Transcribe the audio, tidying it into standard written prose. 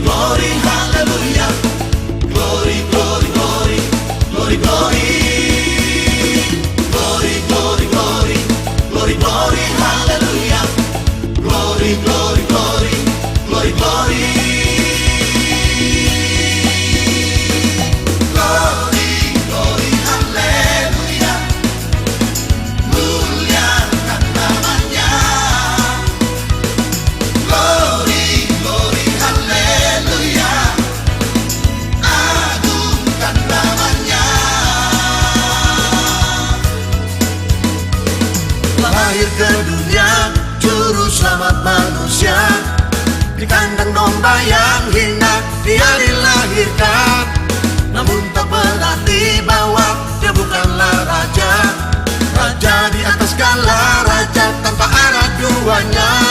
glory, hallelujah. Glory, glory, glory, glory, glory. Glory, glory, glory, glory, glory, hallelujah. Glory, glory, glory, glory, glory. Glory, glory, hallelujah. Muliakan namanya. Glory, glory, hallelujah. Agungkan namanya. Lahir ke dunia, juru selamat manusia. Di kandang domba yang hina dia dilahirkan. Namun tak berarti bahwa dia bukanlah raja. Raja di atas segala raja tanpa arah duanya.